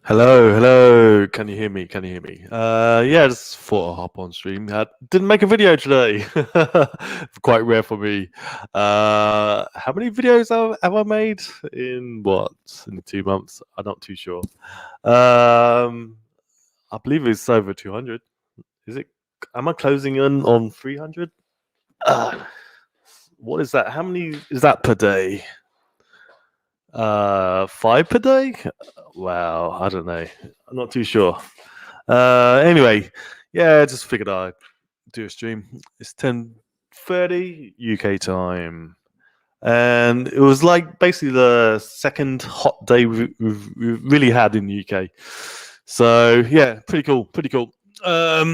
Hello. Can you hear me? Can you hear me? Yeah, just thought I'll hop on stream. Didn't make a video today. Quite rare for me. How many videos have I made in in the 2 months? I'm not too sure. Um, I believe it's over 200. Is it? Am I closing in on 300? Uh, what is that? How many is that per day? 5 per day? Wow, I don't know. I'm not too sure. Anyway, yeah, just figured I'd do a stream. It's 10:30 UK time, and it was like basically the second hot day we've really had in the UK. So yeah, pretty cool, pretty cool. I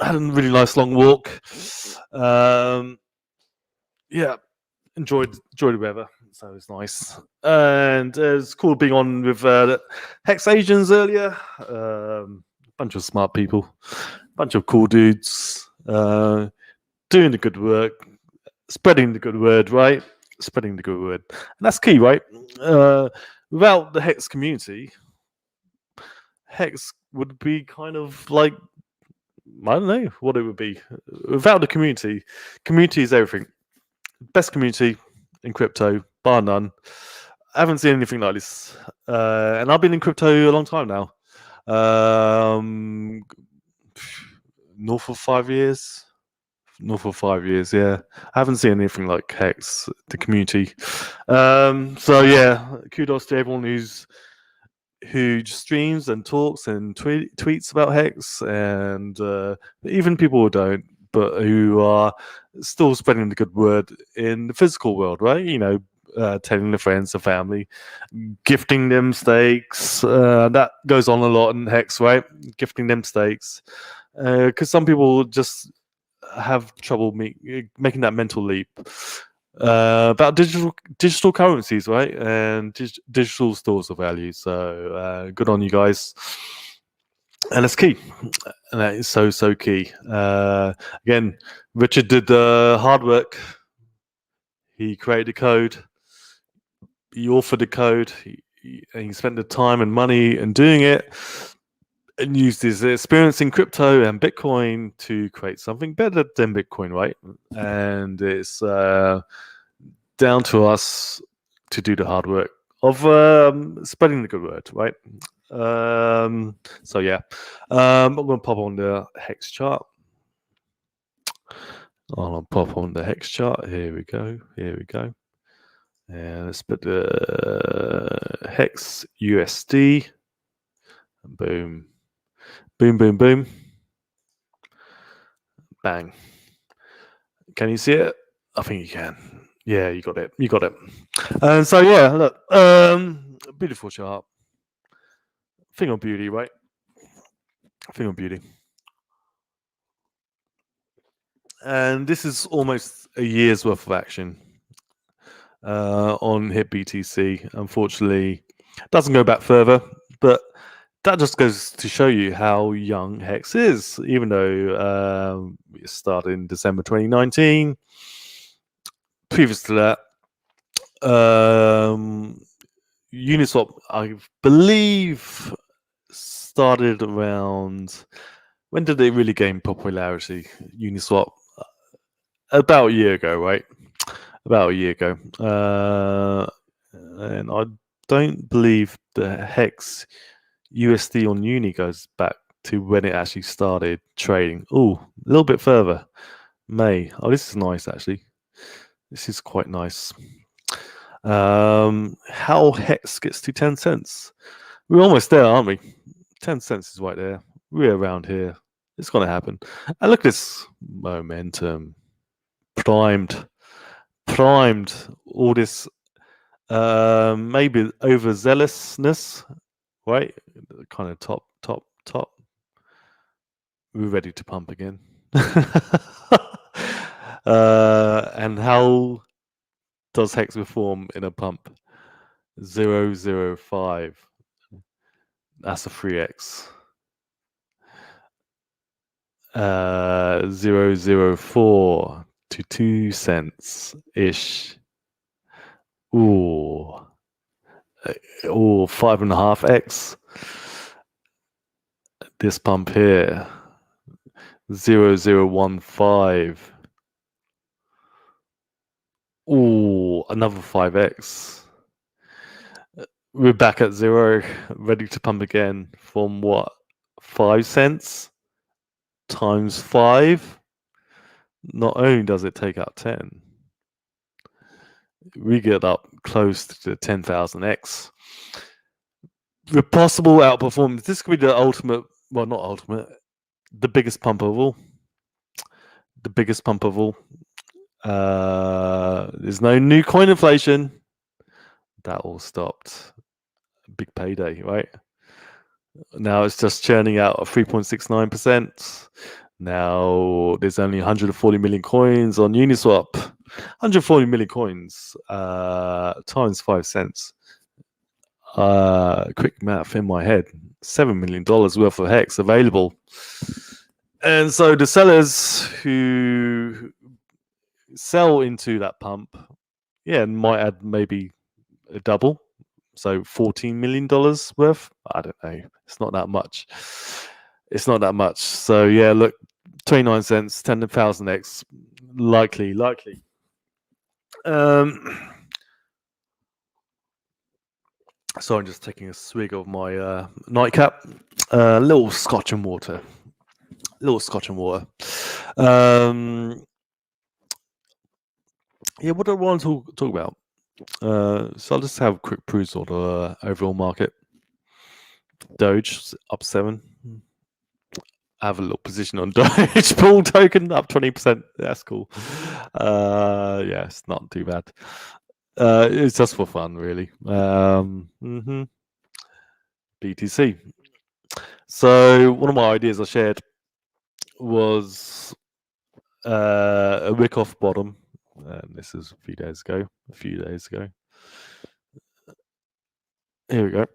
had a really nice long walk. Yeah, enjoyed the weather, so it's nice. And it's cool being on with Hex Asians earlier. Bunch of smart people, bunch of cool dudes, doing the good work, spreading the good word, right? Spreading the good word, and that's key, right? Without the Hex community, Hex would be kind of like I don't know what it would be. Without the community is everything. Best community in crypto, bar none. I haven't seen anything like this, and I've been in crypto a long time now. Um, North of 5 years. North of 5 years, yeah. I haven't seen anything like Hex, the community. So yeah, kudos to everyone who streams and talks and tweets about Hex, and even people who don't, but who are still spreading the good word in the physical world, right? Telling the friends, the family, gifting them stakes. That goes on a lot in Hex, right? Gifting them stakes, because some people just have trouble making that mental leap about digital currencies, right? And digital stores of value. So good on you guys. And it's key. And that is so key. Again, Richard did the hard work. He created the code. He authored the code. He spent the time and money in doing it, and used his experience in crypto and Bitcoin to create something better than Bitcoin, right? And it's down to us to do the hard work of spreading the good word, right? So yeah, I'm going to pop on the Hex chart. I'll pop on the Hex chart. Here we go. And let's put the Hex USD. Boom. Boom. Bang. Can you see it? I think you can. Yeah, you got it. And so yeah, look, beautiful chart. Thing on beauty, right? Thing on beauty. And this is almost a year's worth of action on HIT BTC. Unfortunately, it doesn't go back further, but that just goes to show you how young Hex is, even though it started in December 2019. Previous to that, Uniswap, I believe, started around. When did it really gain popularity? Uniswap, about a year ago, right? About a year ago, and I don't believe the Hex USD on Uni goes back to when it actually started trading. Oh, a little bit further. May. Oh, this is nice actually. This is quite nice. How Hex gets to 10 cents? We're almost there, aren't we? 10 cents is right there. We're around here. It's going to happen. And look at this momentum. Primed. All this maybe overzealousness, right? Kind of top. We're ready to pump again. And how does Hex perform in a pump? 0.05. That's a 3x. 0.04 to 2 cents ish. Ooh, 5.5x. this pump here, 0015. Oh, another 5x. We're back at zero, ready to pump again from what? 5 cents times 5. Not only does it take out 10, we get up close to 10,000x. With possible outperformance, this could be the ultimate, well, not ultimate, the biggest pump of all. The biggest pump of all. There's no new coin inflation. That all stopped. Big payday, right? Now it's just churning out at 3.69%. Now there's only 140 million coins on Uniswap. 140 million coins times 5 cents. Quick math in my head. $7 million worth of hex available. And so the sellers who sell into that pump, might add maybe a double. So $14 million worth. I don't know. It's not that much. It's not that much. So yeah, look, 29 cents, 10,000x, likely. So I'm just taking a swig of my nightcap. Little scotch and water. Yeah, what do I want to talk about? So I'll just have a quick peruse of the overall market. Doge up 7. I have a little position on Doge. Bull token up 20%. That's cool. Yeah, it's not too bad. It's just for fun, really. BTC. So one of my ideas I shared was a wick off bottom. This is a few days ago. Here we go.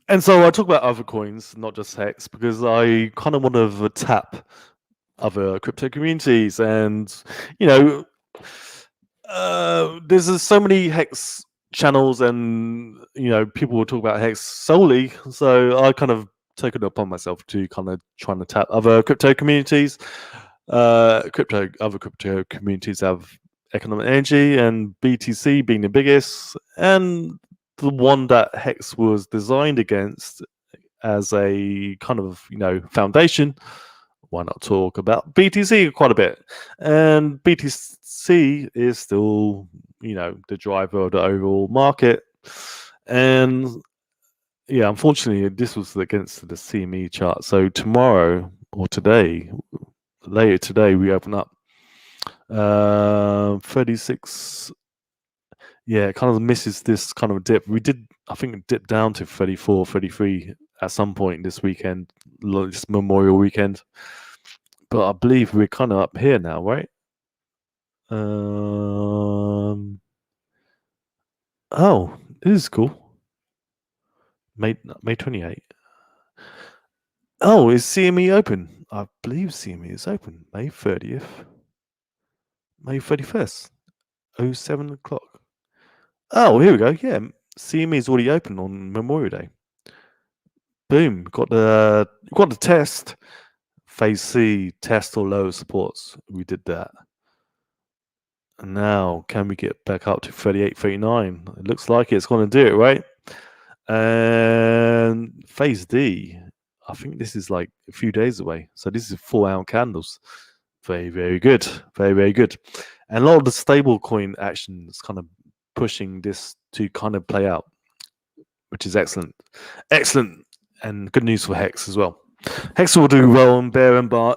And so I talk about other coins, not just Hex, because I kind of want to tap other crypto communities. And, there's so many Hex channels and, people will talk about Hex solely. So I kind of taken it upon myself to kind of trying to tap other crypto communities. Other crypto communities have economic energy, and BTC being the biggest, and the one that Hex was designed against as a kind of foundation. Why not talk about BTC quite a bit? And BTC is still the driver of the overall market. And yeah, unfortunately, this was against the CME chart. So tomorrow or later today, we open up 36. Yeah, it kind of misses this kind of dip. We did, I think, dip down to 34, 33 at some point this weekend, this Memorial weekend. But I believe we're kind of up here now, right? Oh, this is cool. May 28. Oh, is CME open? I believe CME is open. May 30th. May 31st. 07 o'clock. Oh, here we go. Yeah, CME is already open on Memorial Day. Boom. Got the test. Phase C, test or lower supports. We did that. And now, can we get back up to 38, 39? It looks like it's going to do it, right? And phase D, I think this is like a few days away. So this is 4-hour candles. Very, very good. Very, very good. And a lot of the stable coin action is kind of pushing this to kind of play out, which is excellent. Excellent. And good news for Hex as well. Hex will do well on bear and bull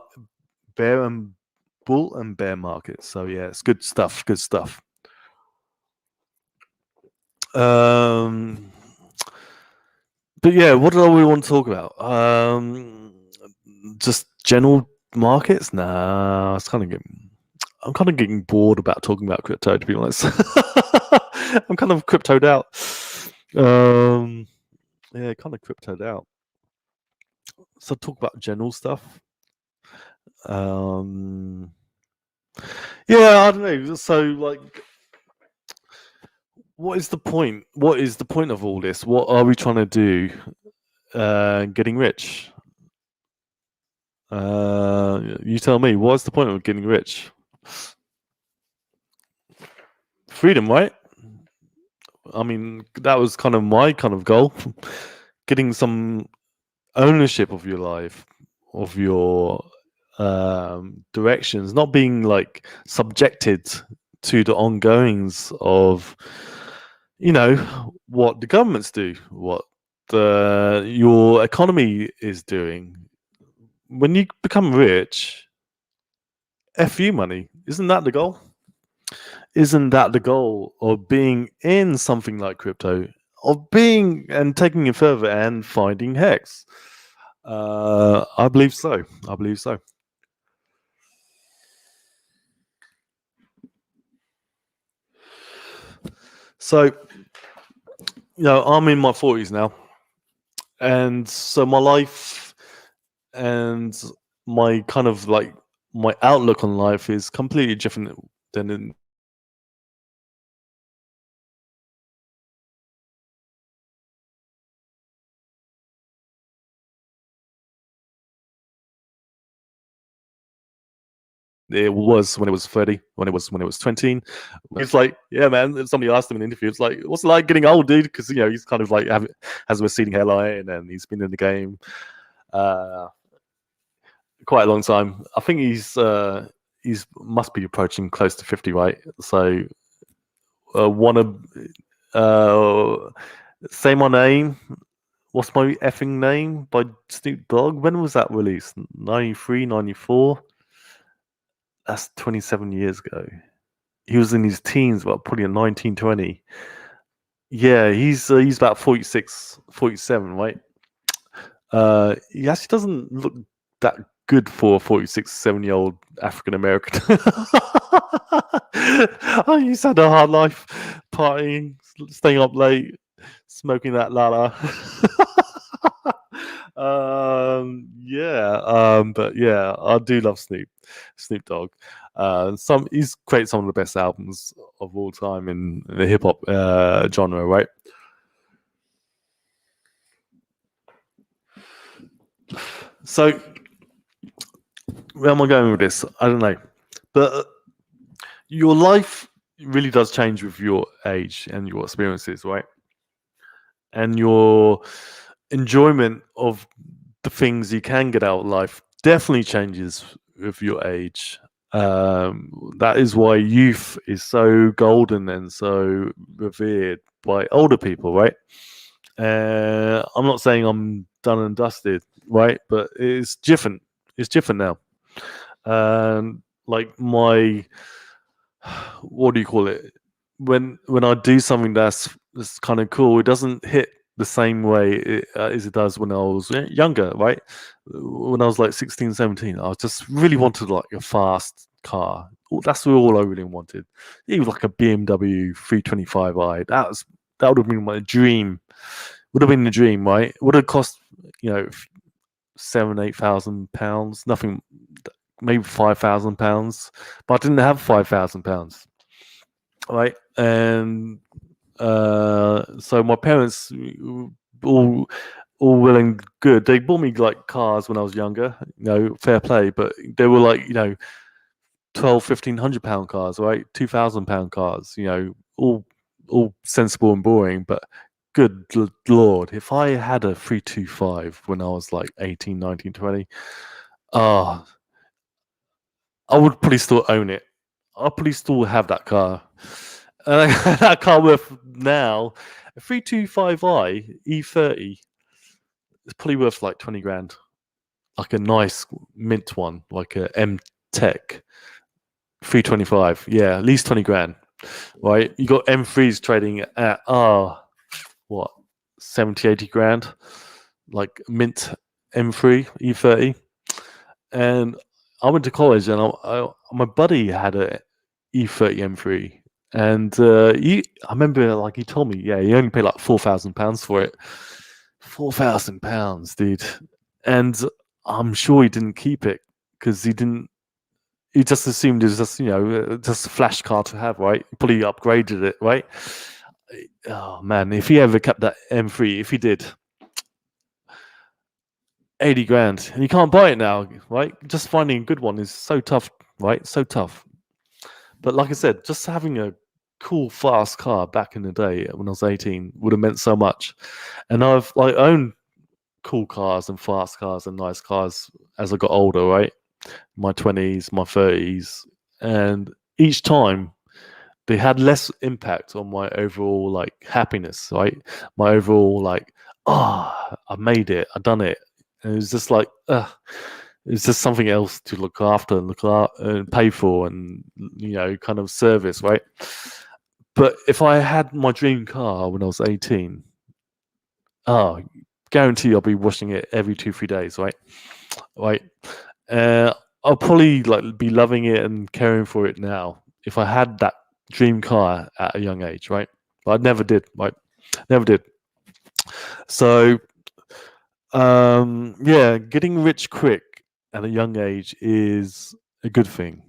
and bear markets. So yeah, it's good stuff. Good stuff. But yeah, what do we want to talk about? Just general markets? Nah, I'm kind of getting bored about talking about crypto, to be honest. I'm kind of cryptoed out. Yeah, kind of cryptoed out. So talk about general stuff. Yeah, I don't know. So like, what is the point? What is the point of all this? What are we trying to do? getting rich. You tell me, what's the point of getting rich? Freedom, right? I mean, that was kind of my kind of goal. Getting some ownership of your life, of your directions, not being like subjected to the ongoings of, what the governments do, what your economy is doing. When you become rich, F you money. Isn't that the goal? Isn't that the goal of being in something like crypto, of being and taking it further and finding hex? I believe so. I believe so. So, I'm in my 40s now. And so my life and my kind of like my outlook on life is completely different than in it was when it was 30, when it was 20. It's like, yeah, man. Somebody asked him in an interview, it's like, what's it like getting old, dude? Because he's kind of like has a receding hairline and he's been in the game uh, quite a long time. I think he's must be approaching close to 50, right? So one of say my name. What's my effing name by Snoop Dogg? When was that released? 93, 94? That's 27 years ago. He was in his teens, but probably in 1920. Yeah, he's about 46, 47, right? He actually doesn't look that good for a 46, 7-year-old African American. Oh, he's had a hard life, partying, staying up late, smoking that lala. Yeah, but yeah, I do love Snoop Dogg. He's created some of the best albums of all time in the hip hop genre, right? So where am I going with this? I don't know, but your life really does change with your age and your experiences, right? And your enjoyment of the things you can get out of life definitely changes with your age. That is why youth is so golden and so revered by older people, right? I'm not saying I'm done and dusted, right? But it's different. It's different now. Like my, what do you call it? When I do something that's kind of cool, it doesn't hit the same way as it does when I was younger, right? When I was like 16, 17, I just really wanted like a fast car. That's all I really wanted. Even like a BMW 325i. That would have been my dream. Would have been the dream, right? Would have cost, you know, £7,000, 8,000, nothing, maybe £5,000, but I didn't have £5,000, right? And so my parents all all well and good. They bought me like cars when I was younger, fair play, but they were like, 12, £1,500 cars, right? £2,000 cars, all sensible and boring, but good lord, if I had a 325 when I was like 18, 19, 20, ah, I would probably still own it. I'll probably still have that car. That car worth now, a 325i E30 is probably worth like 20 grand. Like a nice mint one, like a M Tech 325. Yeah, at least 20 grand. Right? You got M3s trading at what, 70, 80 grand, like mint M3 E30. And I went to college, and my buddy had a E30 M3, and I remember like he told me, yeah, he only paid like £4,000 for it. £4,000, dude, and I'm sure he didn't keep it because he didn't. He just assumed it was just just a flash car to have, right? Probably upgraded it, right? Oh man, if he ever kept that M3, if he did, 80 grand, and you can't buy it now, right? Just finding a good one is so tough, right? So tough. But like I said, just having a cool, fast car back in the day when I was 18 would have meant so much. And I've like owned cool cars and fast cars and nice cars as I got older, right? My 20s, my 30s, and each time they had less impact on my overall like happiness, right? My overall like, I made it, I done it. And it was just like, it's just something else to look after and and pay for and kind of service, right? But if I had my dream car when I was 18, oh, guarantee I'll be washing it every 2 3 days, right? Right. Uh, I'll probably like be loving it and caring for it now if I had that dream car at a young age, right? But I never did, right? Never did. So, yeah, getting rich quick at a young age is a good thing.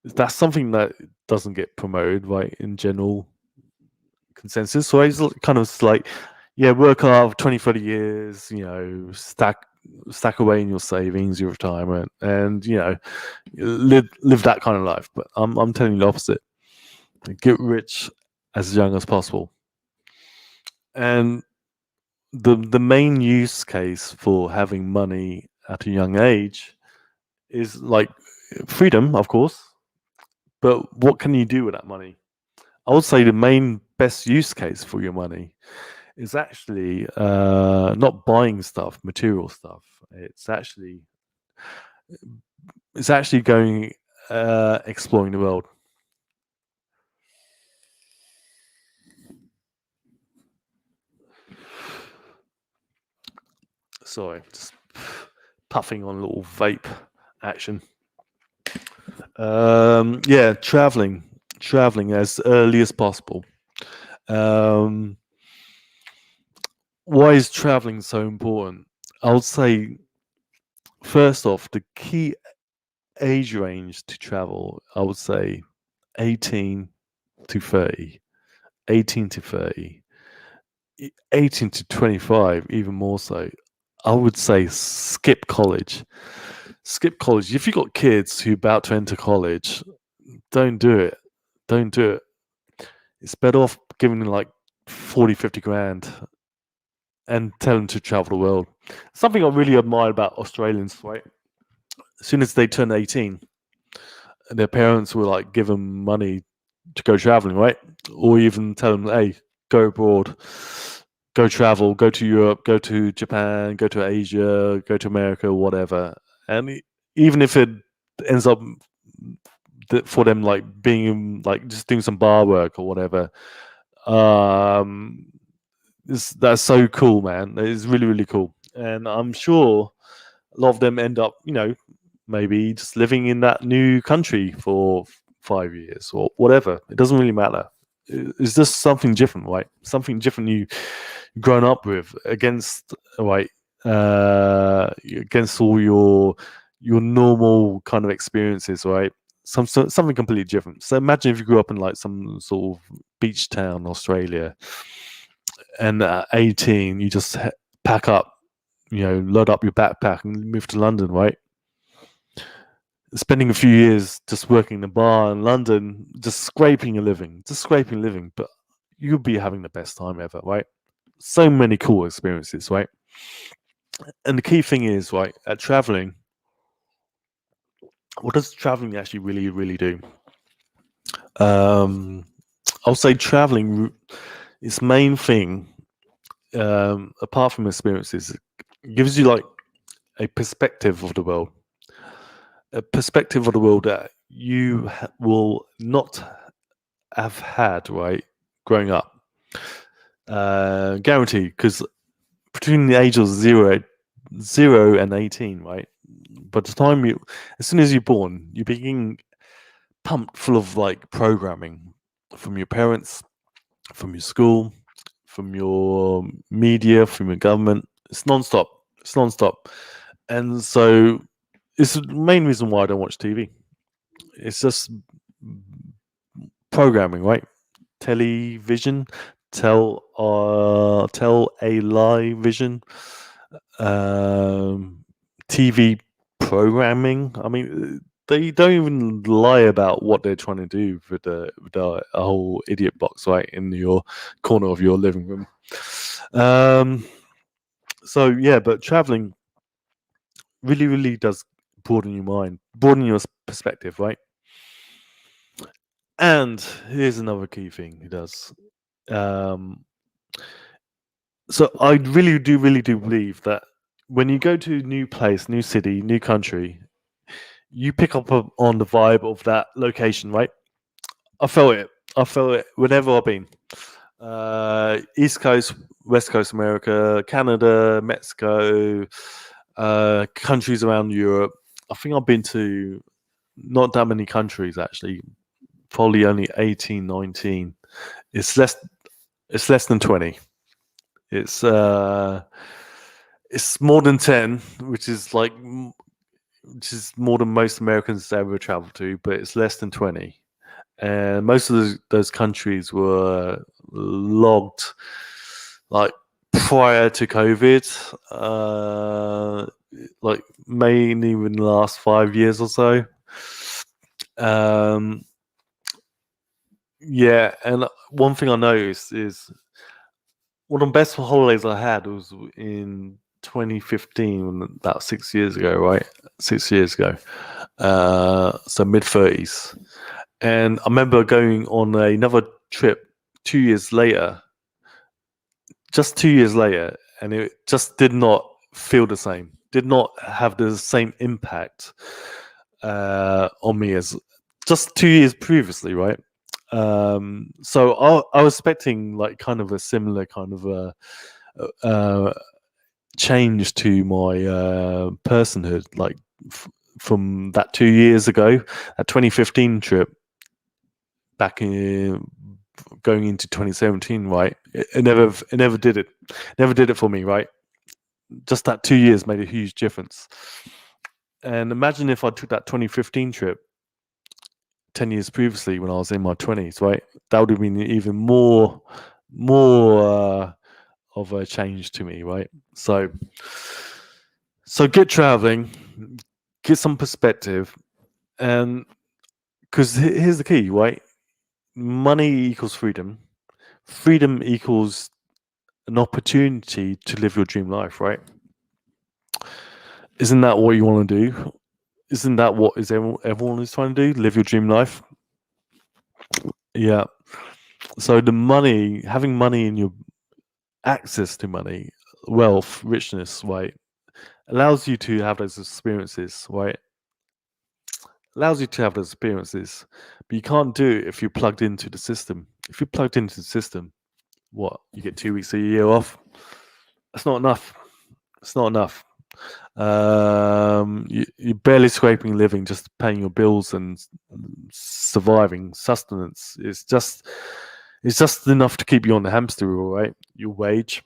That's something that doesn't get promoted, right? In general consensus. So it's kind of like, yeah, work hard for 20, 30 years, stack away in your savings, your retirement, and live that kind of life. But I'm telling you the opposite. Get rich as young as possible. And the main use case for having money at a young age is like freedom, of course. But what can you do with that money? I would say the main best use case for your money is actually not buying stuff, material stuff. It's actually going exploring the world. Sorry, just puffing on a little vape action. Yeah, traveling as early as possible. Um, why is traveling so important? I would say first off, the key age range to travel, I would say 18 to 30. 18 to 30. 18 to 25, even more so. I would say skip college. Skip college. If you've got kids who are about to enter college, don't do it. Don't do it. It's better off giving them like 40, 50 grand and tell them to travel the world. Something I really admire about Australians, right? As soon as they turn 18, their parents will like give them money to go traveling, right? Or even tell them, hey, go abroad, go travel, go to Europe, go to Japan, go to Asia, go to America, whatever. And even if it ends up for them like being like just doing some bar work or whatever, um, that's so cool, man. It's really, really cool. And I'm sure a lot of them end up, maybe just living in that new country for 5 years or whatever. It doesn't really matter. It's just something different, right? Something different you've grown up with against, right? Against all your normal kind of experiences, right? Something completely different. So imagine if you grew up in like some sort of beach town, Australia, and at 18 you just pack up, load up your backpack and move to London, right? Spending a few years just working in a bar in London, just scraping a living, but you'll be having the best time ever, right? So many cool experiences, right? And the key thing is, right, at traveling, what does traveling actually really, really do? Um, I'll say traveling, its main thing, apart from experiences, it gives you like a perspective of the world, a perspective of the world that you will not have had, right, growing up. Guaranteed, because between the ages of zero and 18, right? By the time as soon as you're born, you begin pumped full of like programming from your parents, from your school, from your media, from your government. It's nonstop. It's nonstop. And so it's the main reason why I don't watch TV. It's just programming, right? Television, tell a lie vision. um, TV programming. I mean, they don't even lie about what they're trying to do with the a whole idiot box right in your corner of your living room. Um, so yeah, but traveling really does broaden your mind, broaden your perspective, right? And here's another key thing it does. Um, so I really do believe that when you go to a new place, new city, new country, you pick up on the vibe of that location, right? I felt it. I felt it whenever I've been. East Coast, West Coast America, Canada, Mexico, countries around Europe. I think I've been to not that many countries actually, probably only 18, 19. It's less it's less than 20. It's uh it's more than 10, which is more than most Americans ever travel to, but it's less than 20. And most of those countries were logged like prior to COVID, like mainly in the last 5 years or so. Um, yeah, and one thing I noticed is one of the best holidays I had was in 2015, about 6 years ago, right? 6 years ago. So mid 30s. And I remember going on another trip 2 years later, just 2 years later, and it just did not feel the same, did not have the same impact on me as just 2 years previously, right? So I was expecting like kind of a similar kind of uh, change to my personhood, like from that 2 years ago, that 2015 trip back in going into 2017, right? It never did it, never did it for me, right? Just that 2 years made a huge difference. And imagine if I took that 2015 trip 10 years previously when I was in my 20s, right? That would have been even more of a change to me, right? So get traveling, get some perspective, and because here's the key, right? Money equals freedom. Freedom equals an opportunity to live your dream life, right? Isn't that what you want to do? Isn't that what is everyone is trying to do? Live your dream life. Yeah. So the money, having money in your access to money, wealth, richness, right, allows you to have those experiences, right? Allows you to have those experiences, but you can't do it if you're plugged into the system. If you're plugged into the system, what you get 2 weeks a year off? That's not enough. It's not enough. You're barely scraping a living, just paying your bills and surviving, sustenance. It's just enough to keep you on the hamster wheel, right? Your wage.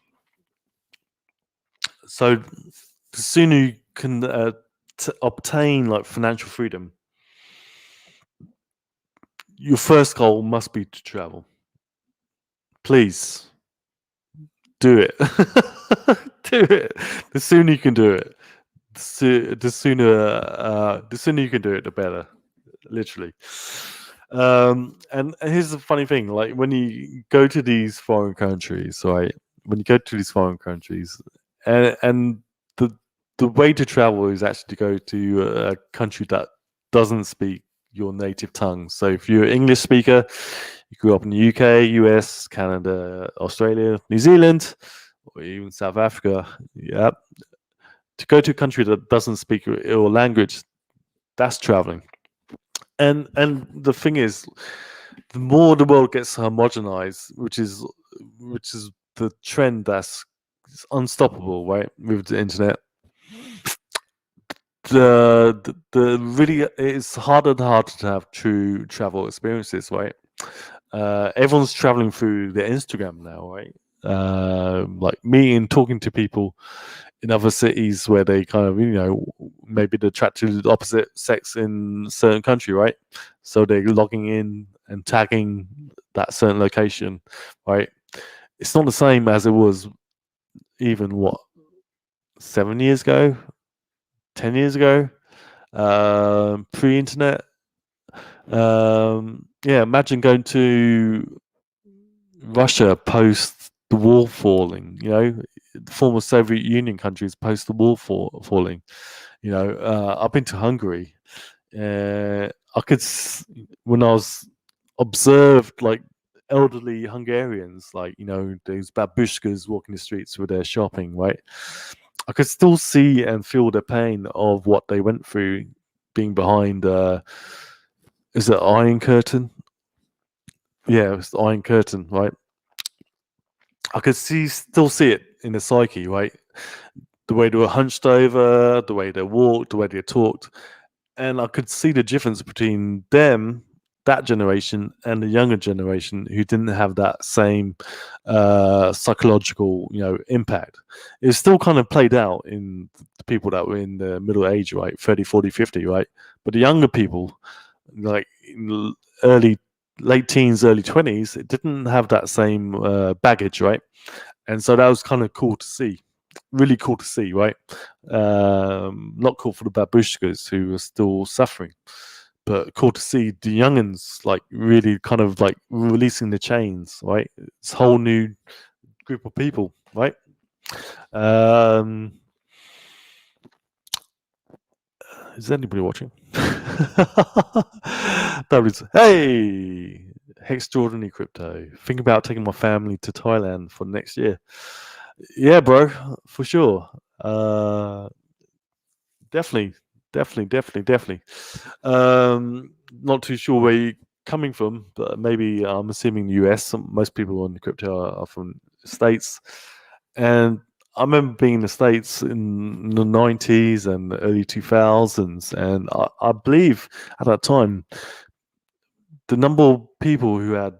So the sooner you can obtain like financial freedom, your first goal must be to travel. Please do it. Do it. The sooner you can do it, the sooner you can do it, the better. Literally. And here's the funny thing: like when you go to these foreign countries, right? When you go to these foreign countries, and the the way to travel is actually to go to a country that doesn't speak your native tongue. So if you're an English speaker, you grew up in the UK, US, Canada, Australia, New Zealand, or even South Africa, yeah, to go to a country that doesn't speak your language, that's traveling. And the thing is, the more the world gets homogenized, which is the trend that's unstoppable, right? With the internet, the really it's harder and harder to have true travel experiences, right? Everyone's traveling through their Instagram now, right? Like me and talking to people in other cities where they kind of, maybe they're attracted to the opposite sex in a certain country, right? So they're logging in and tagging that certain location, right? It's not the same as it was even what 7 years ago, 10 years ago, pre-internet. Yeah, imagine going to Russia post the wall falling. The former Soviet Union countries post the wall falling. I've been to Hungary. I could, when I was observed like elderly Hungarians, like those babushkas walking the streets with their shopping, right? I could still see and feel the pain of what they went through, being behind. Is it Iron Curtain? Yeah, it's the Iron Curtain, right? I could still see it in the psyche, right? The way they were hunched over, the way they walked, the way they talked, and I could see the difference between them, that generation, and the younger generation who didn't have that same psychological, impact. It's still kind of played out in the people that were in the middle age, right, 30, 40, 50, right? But the younger people, like in early, late teens, early 20s, it didn't have that same baggage, right? And so that was kind of cool to see, really cool to see, right? Not cool for the babushkas who are still suffering, but cool to see the youngins like really kind of like releasing the chains, right? It's a whole new group of people, right? Is anybody watching? Nobody's. Hey, extraordinary crypto. Think about taking my family to Thailand for next year. Yeah, bro, for sure. Definitely, definitely. Not too sure where you're coming from, but maybe I'm assuming the US. Most people on crypto are from the States, and I remember being in the States in the 90s and early 2000s, and I believe at that time the number of people who had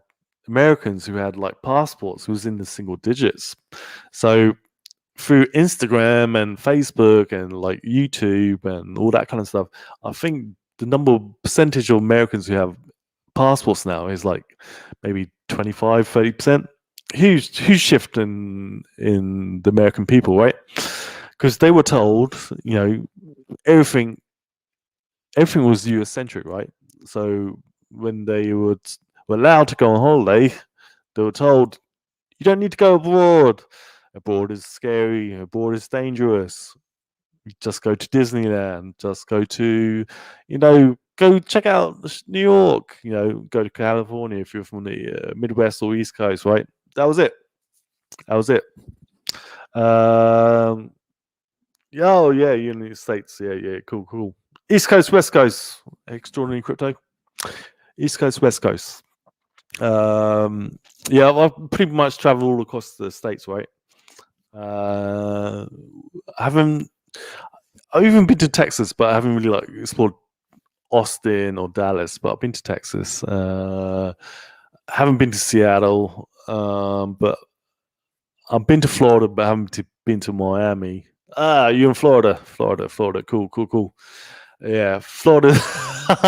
Americans who had like passports was in the single digits. So through Instagram and Facebook and like YouTube and all that kind of stuff, I think the number of percentage of Americans who have passports now is like maybe 25, 30%. Huge shift in the American people, right? Because they were told, everything everything was US centric, right? So when they were allowed to go on holiday, they were told you don't need to go abroad. Abroad is scary. Abroad is dangerous. You just go to Disneyland. Just go to, go check out New York. Go to California if you're from the Midwest or East Coast, right? That was it. That was it. Yeah, oh yeah, United States. Yeah, cool. East Coast, West Coast. Extraordinary crypto. East Coast, West Coast. Yeah, I've pretty much traveled all across the states, right? I haven't. I've even been to Texas, but I haven't really like explored Austin or Dallas. But I've been to Texas. Haven't been to Seattle, but I've been to Florida, but I haven't been to Miami. Ah, you're in Florida. Florida. Cool. Yeah, Florida.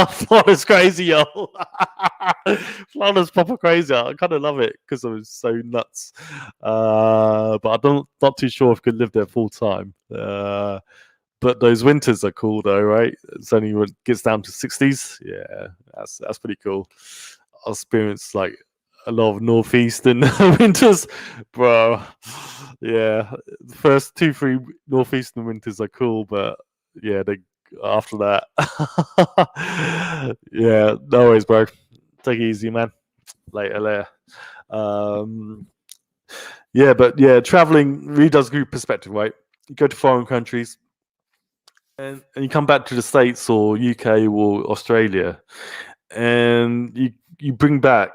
Florida's crazy, yo. Florida's proper crazy. I kind of love it because it was so nuts. But I don't, not too sure if I could live there full time. But those winters are cool though, right? It's only when it gets down to 60s. Yeah, that's pretty cool. I experienced like a lot of northeastern winters, bro. Yeah, the first 2, 3 northeastern winters are cool, but yeah, they after that, yeah, no worries, bro. Take it easy, man. Later. Yeah, but yeah, traveling really does give you perspective, right? You go to foreign countries, and you come back to the States or UK or Australia, and you bring back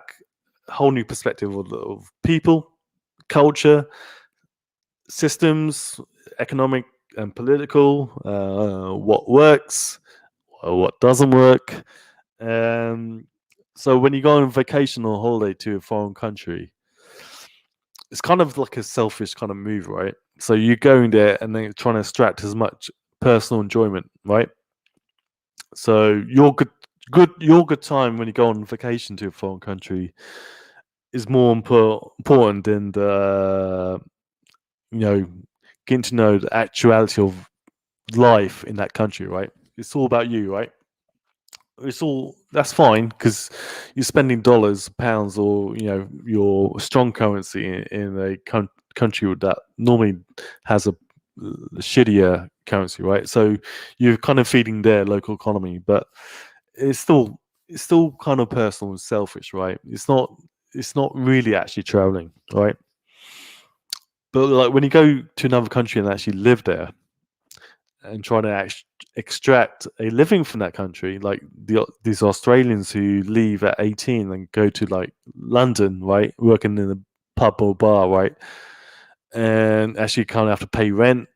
a whole new perspective of people, culture, systems, economic and political, what works, what doesn't work. So when you go on vacation or holiday to a foreign country, it's kind of like a selfish kind of move, right? So you're going there and then trying to extract as much personal enjoyment, right? So your good time when you go on vacation to a foreign country is more important than the, you know getting to know the actuality of life in that country, right? It's all about you, right? It's all that's fine because you're spending dollars, pounds, or your strong currency in a country that normally has a shittier currency, right? So you're kind of feeding their local economy, but it's still kind of personal and selfish, right? It's not really actually traveling, right? But like when you go to another country and actually live there and trying to extract a living from that country, like these Australians who leave at 18 and go to like London, right, working in a pub or bar, right, and actually kind of have to pay rent,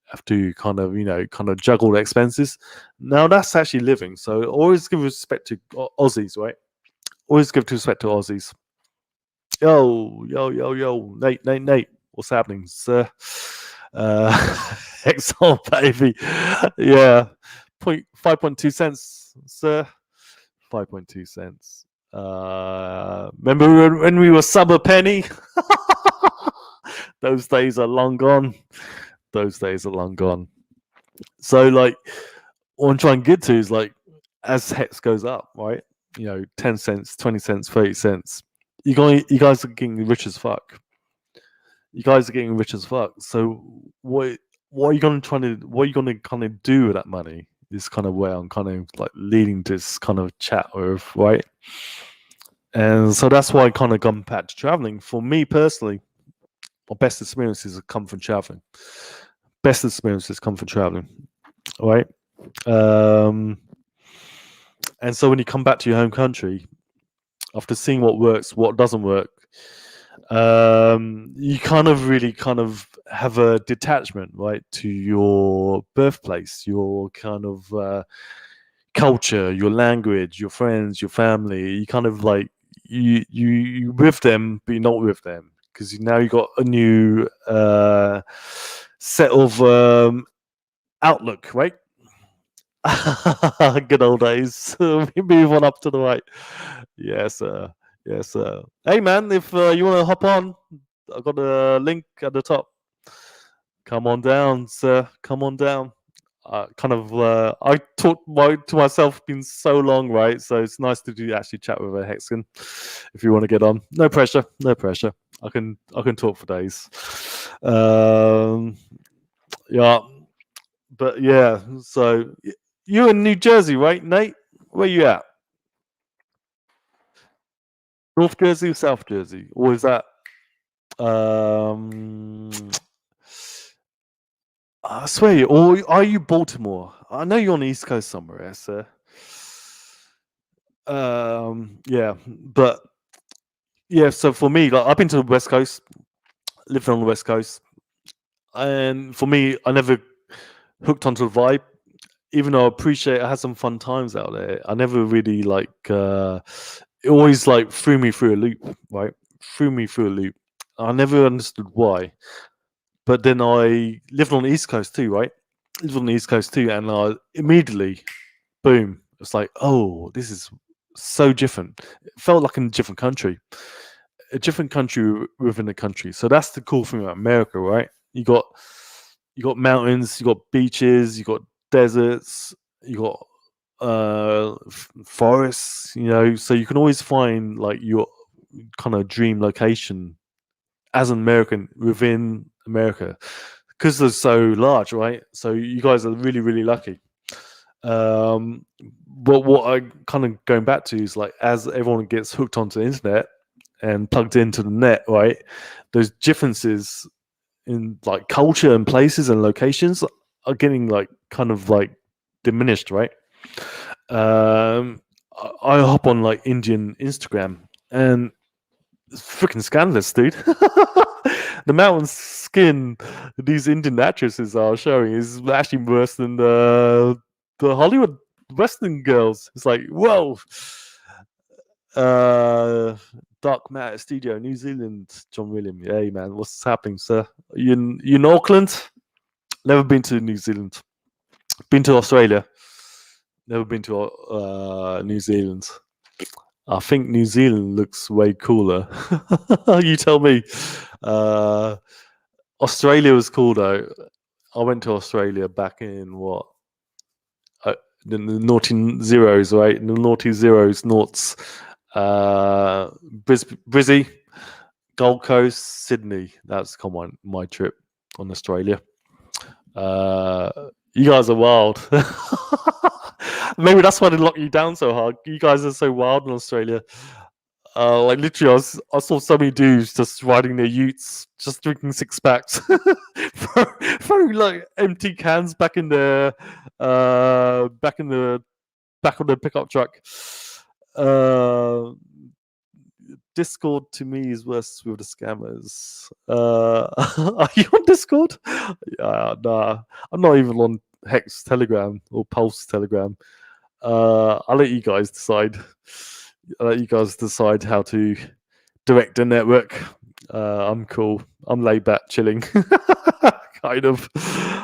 have to kind of kind of juggle the expenses. Now that's actually living. So always give respect to Aussies, right? Always give respect to Aussies. Yo, yo, yo, yo, Nate, what's happening, sir? Uh, Exxon, baby. Yeah, 5.2 cents, sir. 5.2 cents. Remember when we were sub a penny? Those days are long gone. Those days are long gone. So, like, what I'm trying to get to is like, as hex goes up, right? 10 cents, 20 cents, 30 cents. You guys are getting rich as fuck. You guys are getting rich as fuck. So what are you gonna kind of do with that money? Is kind of where I'm kind of like leading this kind of chat with, right? And so that's why I kind of gone back to traveling. For me personally, my best experiences have come from traveling. Best experiences come from traveling, right? Um, and so when you come back to your home country, after seeing what works, what doesn't work, you kind of really kind of have a detachment, right, to your birthplace, your kind of culture, your language, your friends, your family. You kind of like you with them, but you're not with them because now you got a new set of outlook, right? Good old days. We move on up to the right. Yes, sir. Yes, sir. Hey, man, if you want to hop on, I've got a link at the top. Come on down, sir. Come on down. I talked to myself been so long, right? So it's nice to do actually chat with a Hexagon. If you want to get on, no pressure, no pressure. I can talk for days. Yeah, but yeah. So you're in New Jersey, right, Nate? Where you at? North Jersey or South Jersey, or is that? Um, I swear, or are you Baltimore? I know you're on the East Coast somewhere, sir. Yeah, but yeah. So for me, like I've been to the West Coast, lived on the West Coast, and for me, I never hooked onto the vibe. Even though I appreciate, I had some fun times out there. I never really like. It always like threw me through a loop, right? Threw me through a loop. I never understood why. But then I lived on the East Coast too, right? Lived on the East Coast too, and I immediately, boom, it's like, oh, this is so different. It felt like in a different country within a country. So that's the cool thing about America, right? You got mountains, you got beaches, you got deserts, you got forests. So you can always find like your kind of dream location as an American within America because they're so large, right? So you guys are really, really lucky. But what I kind of going back to is like as everyone gets hooked onto the internet and plugged into the net, right? Those differences in like culture and places and locations are getting like kind of like diminished, right? I hop on like Indian Instagram and it's freaking scandalous, dude. The mountain skin these Indian actresses are showing is actually worse than the Hollywood Western girls. It's like, whoa. Dark Matter Studio, New Zealand, John William. Hey man, what's happening, sir? You in Auckland? Never been to New Zealand. Been to Australia. Never been to New Zealand. I think New Zealand looks way cooler. You tell me. Uh, Australia was cool though. I went to Australia back in what uh, the naughty zeros, right? The naughty zeros, noughts. Brizzy, Gold Coast, Sydney. That's come on my trip on Australia. Uh, you guys are wild. Maybe that's why they lock you down so hard. You guys are so wild in Australia. Like literally, I saw so many dudes just riding their utes, just drinking six packs, throwing like empty cans back in the back of the pickup truck. Uh, Discord to me is worse with the scammers. Are you on Discord? Yeah, nah. I'm not even on Hex Telegram or Pulse Telegram. I'll let you guys decide. I'll let you guys decide how to direct the network. I'm cool. I'm laid back, chilling, kind of.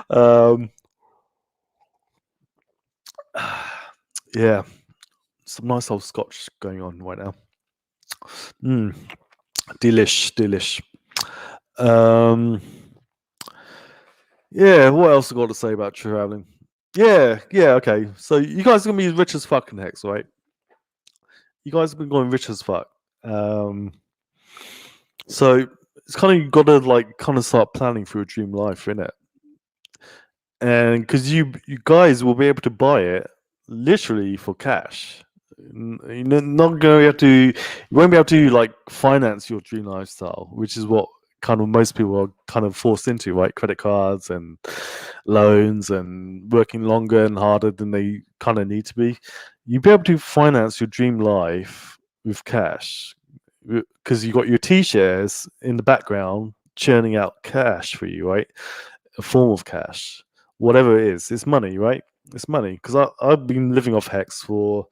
Um, yeah, some nice old scotch going on right now. Delish. Yeah, what else I got to say about traveling? Yeah, okay. So you guys are gonna be rich as fuck in Hex, right? You guys have been going rich as fuck. So it's kind of you got to like kind of start planning for your dream life, innit? And because you guys will be able to buy it literally for cash. You're not going to have to. You won't be able to like finance your dream lifestyle, which is what kind of most people are kind of forced into, right? Credit cards and loans and working longer and harder than they kind of need to be. You'll be able to finance your dream life with cash because you got your T-shares in the background churning out cash for you, right? A form of cash, whatever it is, it's money, right? It's money because I've been living off Hex for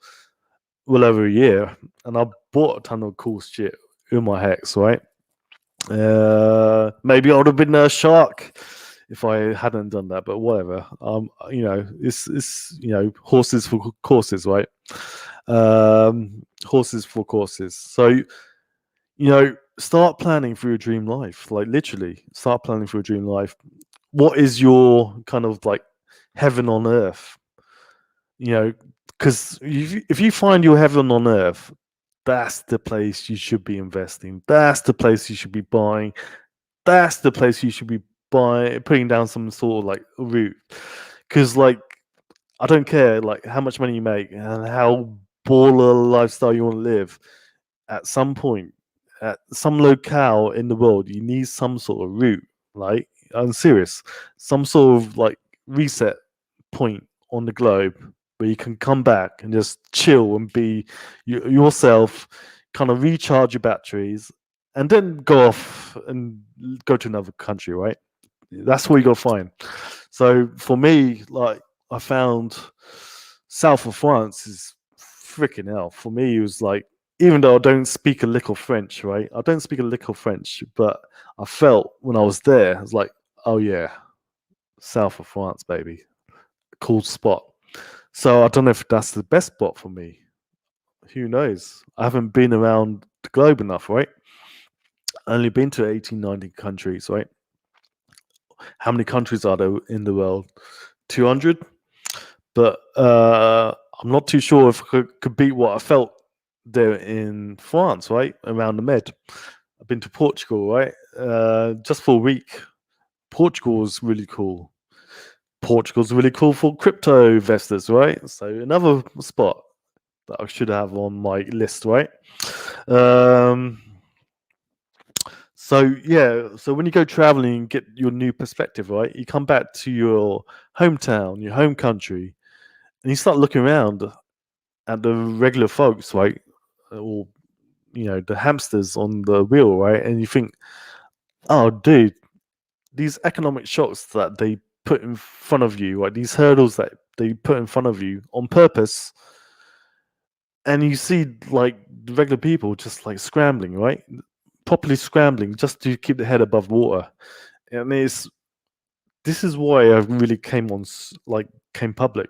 well over a year, and I bought a ton of cool shit in my Hex, right? Maybe I would have been a shark if I hadn't done that, but whatever. It's horses for courses, right? Horses for courses. So start planning for your dream life. Like literally, start planning for your dream life. What is your kind of like heaven on earth? Because if you find your heaven on earth, that's the place you should be investing. That's the place you should be buying. That's the place you should be putting down some sort of like route. Because like I don't care like how much money you make and how baller lifestyle you want to live. At some point, at some locale in the world, you need some sort of route. Like I'm serious, some sort of like reset point on the globe where you can come back and just chill and be yourself, kind of recharge your batteries, and then go off and go to another country, right? That's what you got to find. So for me, like I found south of France is freaking hell. For me, it was like even though I don't speak a lick of French, right? I don't speak a lick of French, but I felt when I was there, I was like, oh yeah, south of France, baby, cool spot. So I don't know if that's the best spot for me. Who knows? I haven't been around the globe enough, right? Only been to 18, 19 countries, right? How many countries are there in the world? 200? But I'm not too sure if I could beat what I felt there in France, right? Around the Med. I've been to Portugal, right? Just for a week. Portugal was really cool. Portugal's really cool for crypto investors, right? So another spot that I should have on my list, right? So yeah, so when you go traveling and get your new perspective, right? You come back to your hometown, your home country, and you start looking around at the regular folks, right? Or the hamsters on the wheel, right? And you think, oh, dude, these economic shocks that they put in front of you, right? These hurdles that they put in front of you on purpose, and you see like the regular people just like scrambling, right? Properly scrambling just to keep the head above water. And this is why I really came public.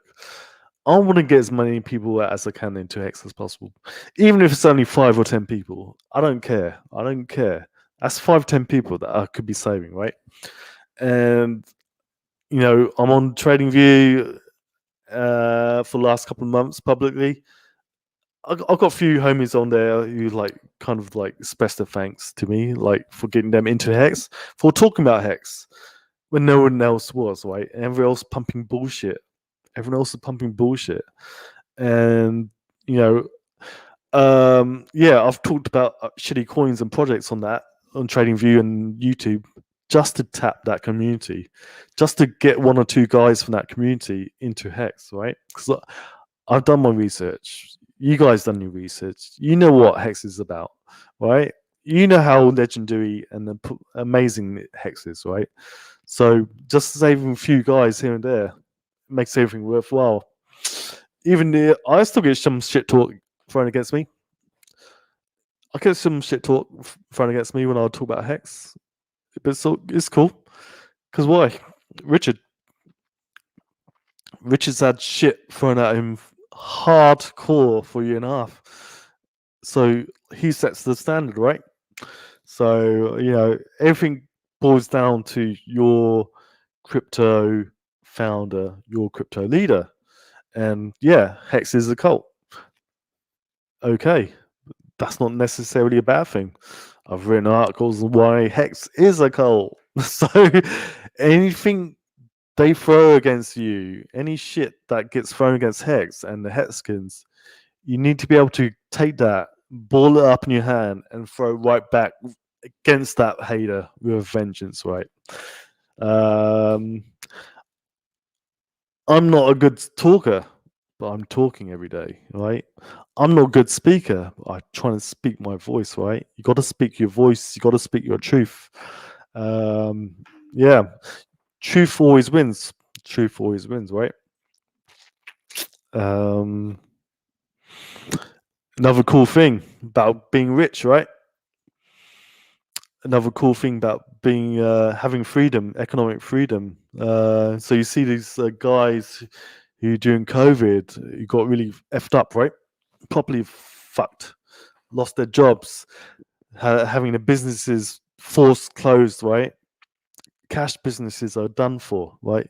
I want to get as many people as I can into X as possible, even if it's only 5 or 10 people. I don't care. That's 5-10 people that I could be saving, right? And I'm on TradingView for the last couple of months publicly. I've got a few homies on there who like kind of like express their thanks to me, like for getting them into Hex, for talking about Hex when no one else was, right? And everyone else pumping bullshit. Everyone else is pumping bullshit, and you know, yeah, I've talked about shitty coins and projects on that on TradingView and YouTube just to tap that community, just to get one or two guys from that community into Hex, right? Because I've done my research. You guys done your research. You know what Hex is about, right? You know how legendary and amazing Hex is, right? So just saving a few guys here and there makes everything worthwhile. Even I still get some shit talk thrown against me. I get some shit talk thrown against me when I talk about Hex, but it's cool. Because why? Richard. Richard's had shit thrown at him hardcore for a year and a half. So he sets the standard, right? So, everything boils down to your crypto founder, your crypto leader. And yeah, Hex is a cult. Okay, that's not necessarily a bad thing. I've written articles on why Hex is a cult. So anything they throw against you, any shit that gets thrown against Hex and the Hexkins, you need to be able to take that, ball it up in your hand, and throw right back against that hater with a vengeance, right? I'm not a good talker, but I'm talking every day, right? I'm not a good speaker. I try to speak my voice, right? You got to speak your voice. You got to speak your truth. Yeah, truth always wins. Truth always wins, right? Another cool thing about being rich, right? Another cool thing about being having freedom, economic freedom. So you see these guys who during COVID who got really effed up, right? Properly fucked, lost their jobs, having the businesses forced closed, right? Cash businesses are done for, right?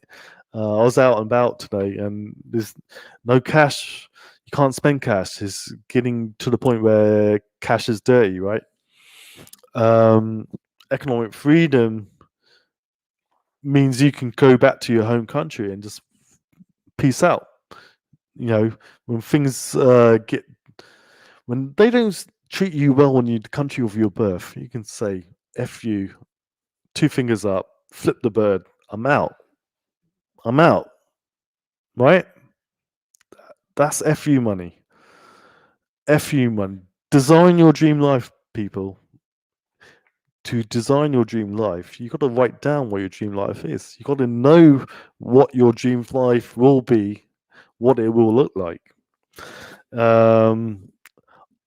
I was out and about today, and there's no cash. You can't spend cash. It's getting to the point where cash is dirty, right? Economic freedom means you can go back to your home country and just peace out. When things when they don't treat you well in the country of your birth, you can say "f you," two fingers up, flip the bird. I'm out. I'm out. Right? That's f you money. F you money. Design your dream life, people. To design your dream life, you got to write down what your dream life is. You got to know what your dream life will be, what it will look like. I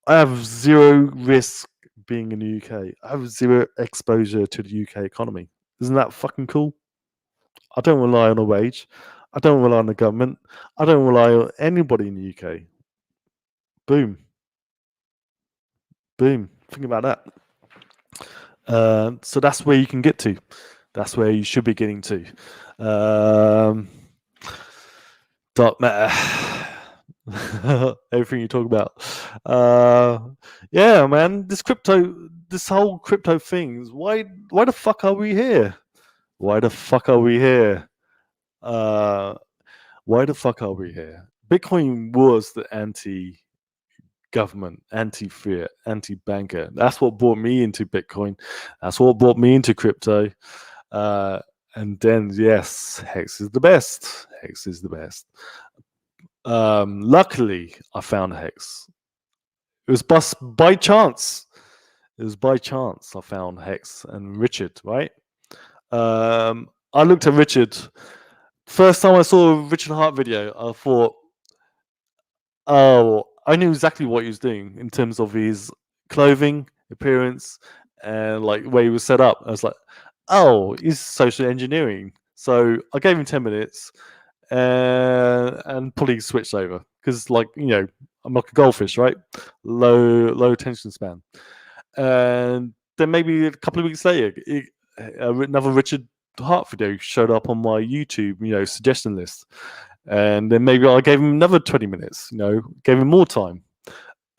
have zero risk being in the UK. I have zero exposure to the UK economy. Isn't that fucking cool? I don't rely on a wage. I don't rely on the government. I don't rely on anybody in the UK. Boom. Boom. Think about that. So that's where you can get to. That's where you should be getting to. Dark matter. Everything you talk about. Yeah, man. This whole crypto thing. Why the fuck are we here? Why the fuck are we here? Why the fuck are we here? Bitcoin was the anti-government, anti-fiat, anti-banker. That's what brought me into Bitcoin. That's what brought me into crypto. And then, yes, Hex is the best. Hex is the best. Luckily, I found Hex. It was by chance. It was by chance I found Hex and Richard, right? I looked at Richard. First time I saw a Richard Hart video, I thought, oh, I knew exactly what he was doing in terms of his clothing, appearance, and like where he was set up. I was like, oh, he's social engineering. So I gave him 10 minutes and probably switched over because, like, I'm like a goldfish, right? Low attention span. And then maybe a couple of weeks later, another Richard Hart video showed up on my YouTube, suggestion list. And then maybe I gave him another 20 minutes, gave him more time.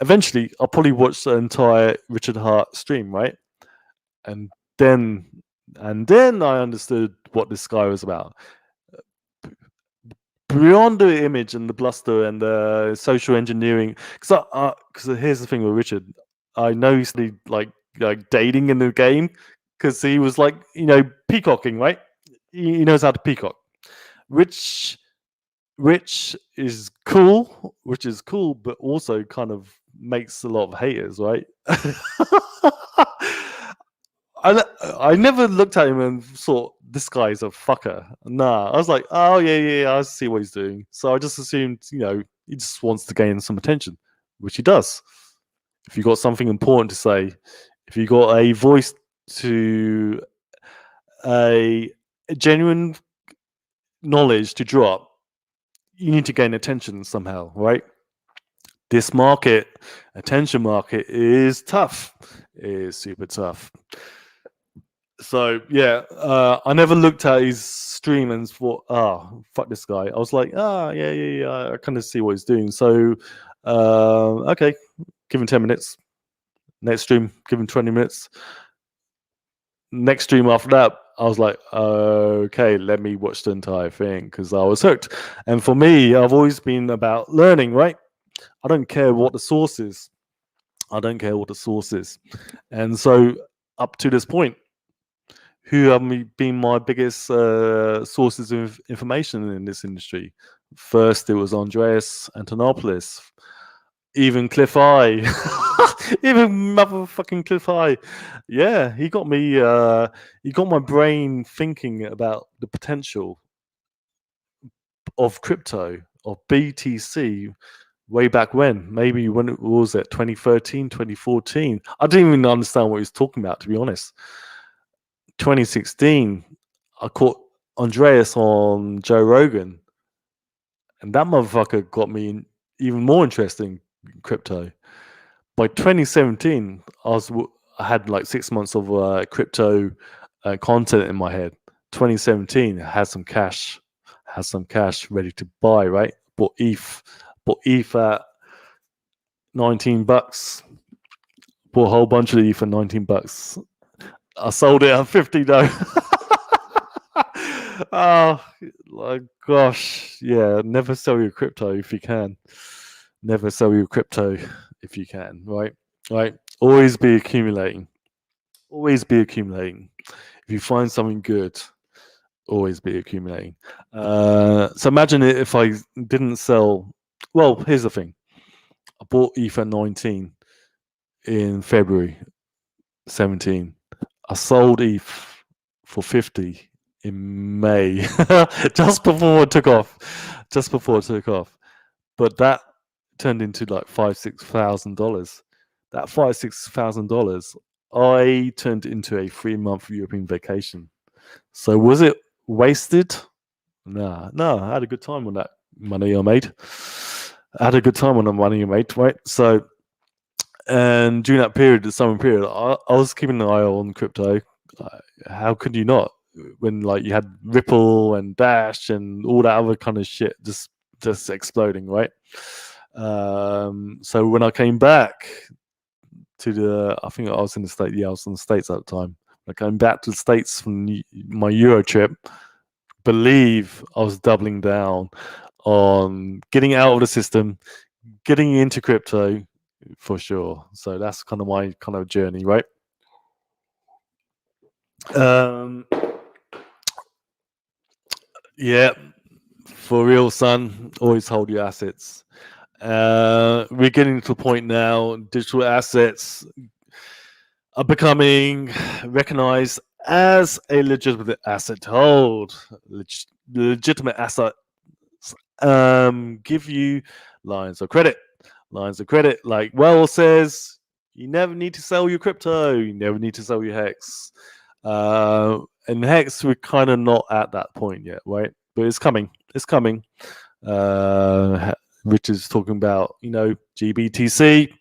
Eventually, I'll probably watch the entire Richard Hart stream, right? And then I understood what this guy was about. Beyond the image and the bluster and the social engineering, because here's the thing with Richard, I know he's like dating in the game because he was like peacocking, right? He knows how to peacock, which is cool, but also kind of makes a lot of haters, right? I never looked at him and thought this guy is a fucker. Nah, I was like, oh yeah, I see what he's doing. So I just assumed, he just wants to gain some attention, which he does. If you got something important to say, if you got a voice to a genuine knowledge to drop, you need to gain attention somehow, right? This attention market, is tough. It is super tough. So yeah, I never looked at his stream and thought, fuck this guy. I was like, yeah, I kind of see what he's doing. So, okay, give him 10 minutes. Next stream, give him 20 minutes. Next stream after that, I was like, okay, let me watch the entire thing because I was hooked. And for me, I've always been about learning, right? I don't care what the source is. And so up to this point, who have been my biggest sources of information in this industry? First, it was Andreas Antonopoulos, even Cliff Eye, even motherfucking Cliff Eye. Yeah, he got me. He got my brain thinking about the potential of crypto, of BTC, way back when. Maybe when it was at 2013, 2014. I didn't even understand what he was talking about, to be honest. 2016, I caught Andreas on Joe Rogan, and that motherfucker got me even more interested in crypto. By 2017, I had like 6 months of crypto content in my head. 2017, I had some cash ready to buy. Right, bought ETH at $19. Bought a whole bunch of ETH for $19. I sold it at 50 though. Oh my gosh. Yeah, never sell your crypto if you can. Never sell your crypto if you can, right? Right. Always be accumulating. If you find something good, always be accumulating. So imagine if I didn't sell. Well, here's the thing. I bought ETH at 19 in February 17. I sold ETH for 50 in May, just before it took off. But that turned into like $5,000-6,000. That $5,000-6,000, I turned into a 3-month European vacation. So was it wasted? No, I had a good time on that money I made. Right? So, and during that period, the summer period, I was keeping an eye on crypto. How could you not? When like you had Ripple and Dash and all that other kind of shit just exploding, right? So when I came back to I think I was in the States. Yeah, I was in the States at the time. I came back to the States from my Euro trip. Believe I was doubling down on getting out of the system, getting into crypto for sure. So that's kind of my kind of journey, right? Yeah, for real, son. Always hold your assets. We're getting to the point now. Digital assets are becoming recognized as a legitimate asset to hold. Legitimate assets give you lines of credit. Like Well says, you never need to sell your crypto. You never need to sell your Hex. And Hex, we're kind of not at that point yet, right? But it's coming. Rich is talking about, GBTC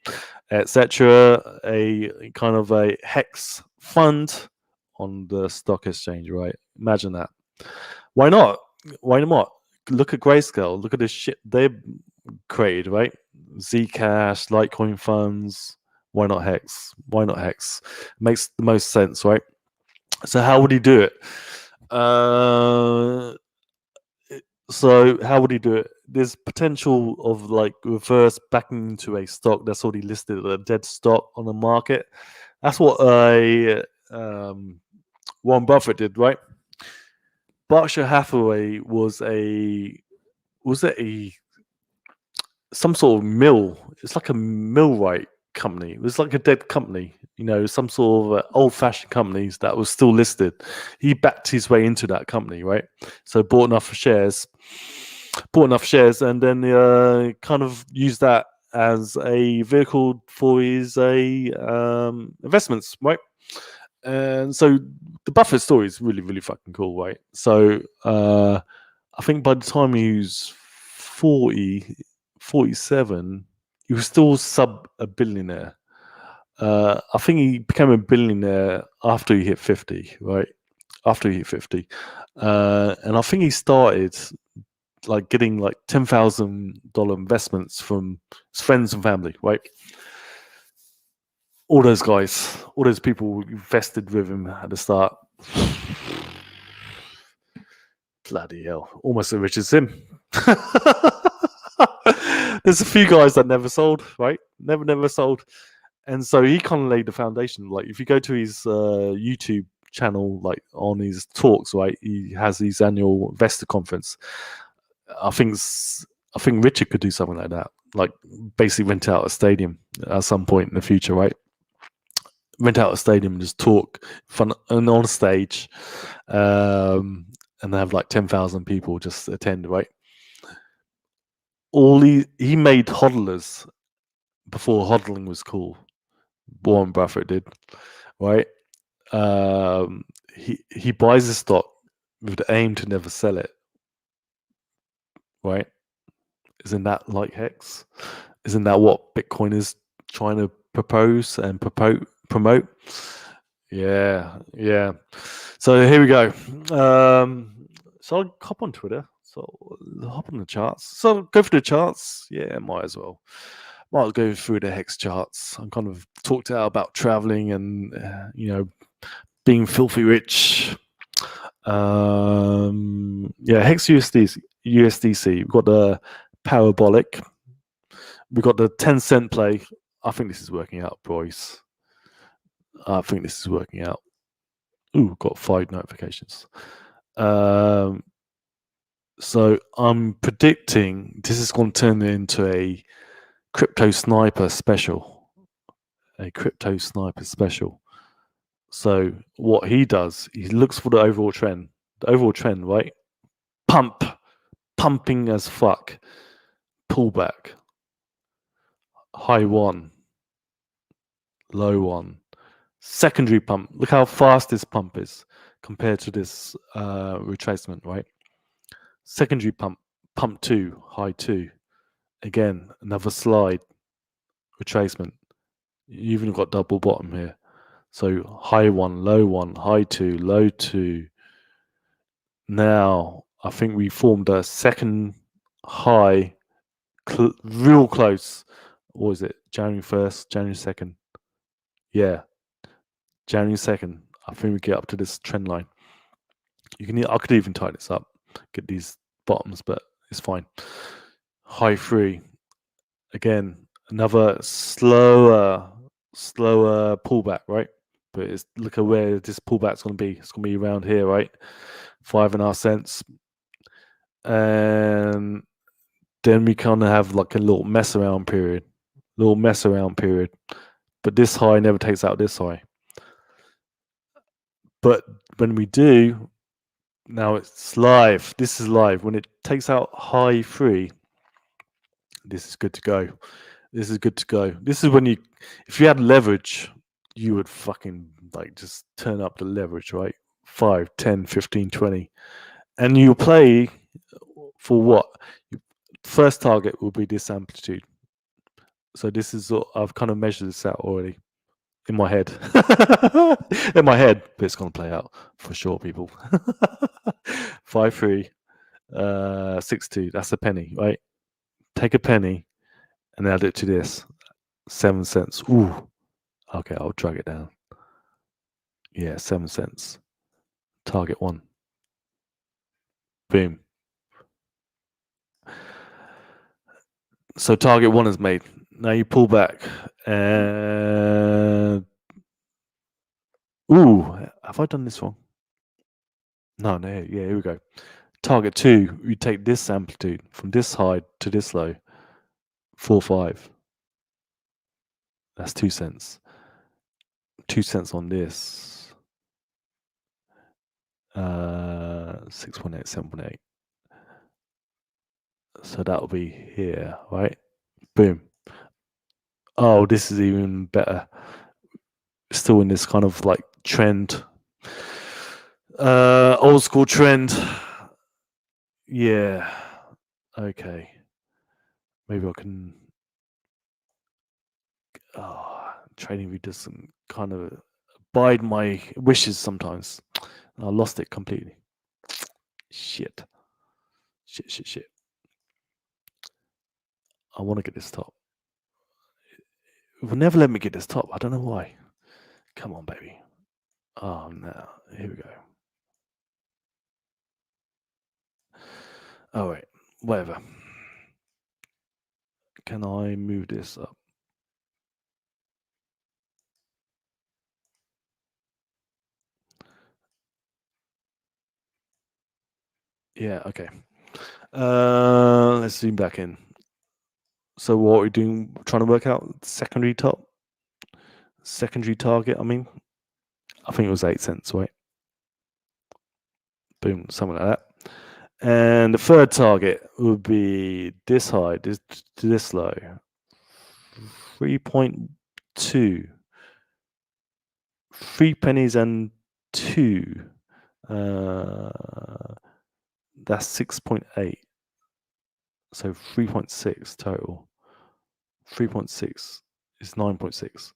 etc. A kind of a hex fund on the stock exchange, right? Imagine that. Why not? Why not? Look at Grayscale. Look at the shit they created, right? Zcash, Litecoin funds. Why not Hex? Why not Hex? Makes the most sense, right? So how would he do it? So how would he do it? There's potential of like reverse backing into a stock that's already listed, a dead stock on the market. That's what Warren Buffett did, right? Berkshire Hathaway was it a some sort of mill? It's like a millwright company. It was like a dead company, some sort of old-fashioned companies that was still listed. He backed his way into that company, right? So bought enough shares, and then kind of used that as a vehicle for his investments, right? And so the Buffett story is really, really fucking cool, right? So I think by the time he was 40, 47, he was still sub a billionaire. I think he became a billionaire after he hit 50, right? After he hit 50. And I think he started like getting like $10,000 investments from his friends and family, right? All those guys, all those people invested with him at the start. Bloody hell, almost as rich as him. There's a few guys that never sold, right? Never sold. And so he kind of laid the foundation. Like if you go to his YouTube channel, like on his talks, right, he has his annual investor conference. I think Richard could do something like that. Like basically rent out a stadium at some point in the future, right? Rent out a stadium and just talk fun and on stage, and have like 10,000 people just attend, right? He made hodlers before hodling was cool. Warren Buffett did, right? He buys a stock with the aim to never sell it, right? Isn't that like Hex? Isn't that what Bitcoin is trying to propose and promote? Yeah. So here we go. So I'll hop on Twitter. So hop on the charts. So go for the charts. Yeah, might as well. Might go through the Hex charts. I'm kind of talked out about traveling and being filthy rich. Yeah, Hex USDC. We've got the parabolic. We've got the 10-cent play. I think this is working out, boys. I think this is working out. Ooh, got 5 notifications. So I'm predicting this is going to turn into a crypto sniper special. So what he does, he looks for the overall trend. The overall trend, right? Pumping as fuck. Pullback. High 1. Low 1. Secondary pump. Look how fast this pump is compared to this retracement, right? Secondary pump. Pump 2. High 2. Again, another slide. Retracement. You even got double bottom here. So high 1, low 1, high 2, low 2. Now, I think we formed a second high, real close. What was it? January 1st, January 2nd. Yeah, January 2nd. I think we get up to this trend line. I could even tighten this up, get these bottoms, but it's fine. High 3. Again, another slower pullback, right? But look at where this pullback's going to be. It's going to be around here, right? 5.5 cents. And then we kind of have like a little mess around period. But this high never takes out this high. But when we do, now it's live. This is live. When it takes out high 3, this is good to go. This is when if you had leverage, you would fucking like just turn up the leverage, right? 5, 10, 15, 20. And you play for what? First target will be this amplitude. So this is I've kind of measured this out already in my head. In my head, but it's gonna play out for sure, people. 5-3, 6-2. That's a penny, right? Take a penny and add it to this. 7 cents. Ooh. Okay, I'll drag it down. Yeah, 7 cents. Target 1. Boom. So target 1 is made. Now you pull back and ooh, have I done this wrong? No, yeah, here we go. Target 2, you take this amplitude from this high to this low. 4-5. That's 2 cents. 2 cents on this. 6.8, 7.8. So that'll be here, right? Boom. Oh, this is even better. Still in this kind of like trend. Old school trend. Yeah. Okay. Maybe I can. Trading view doesn't kind of abide my wishes sometimes. I lost it completely. Shit. I want to get this top. It will never let me get this top. I don't know why. Come on, baby. Oh, no. Here we go. All right. Whatever. Can I move this up? Yeah, okay. Let's zoom back in. So what are we doing? Trying to work out secondary top? Secondary target, I mean. I think it was 8 cents, right? Boom, something like that. And the third target would be this high, this low. 3.2. 3 pennies and 2. That's 6.8. So 3.6 total. 3.6 is 9.6.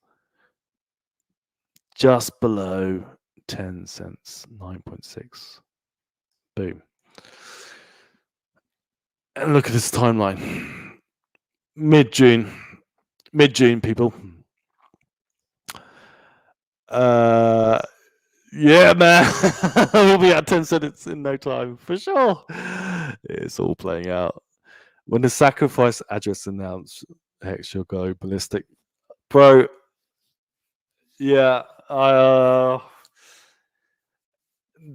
Just below 10 cents. 9.6. Boom. And look at this timeline. Mid-June, people. Yeah, man. We'll be at 10 cents in no time, for sure. It's all playing out. When the sacrifice address announced, Hex, you'll go ballistic. Bro, yeah,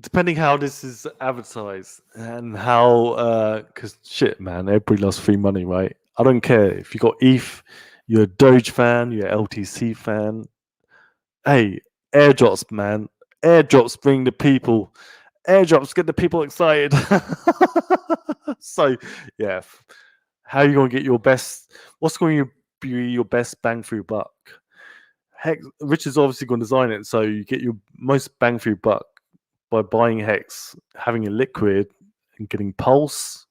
depending how this is advertised and how, because shit, man, everybody loves free money, right? I don't care if you got ETH, you're a Doge fan, you're an LTC fan. Hey, airdrops, man. Airdrops bring the people. Airdrops get the people excited. So, yeah, how are you going to get your best? What's going to be your best bang for your buck? Hex, Rich is obviously going to design it, so you get your most bang for your buck by buying Hex, having a liquid, and getting Pulse,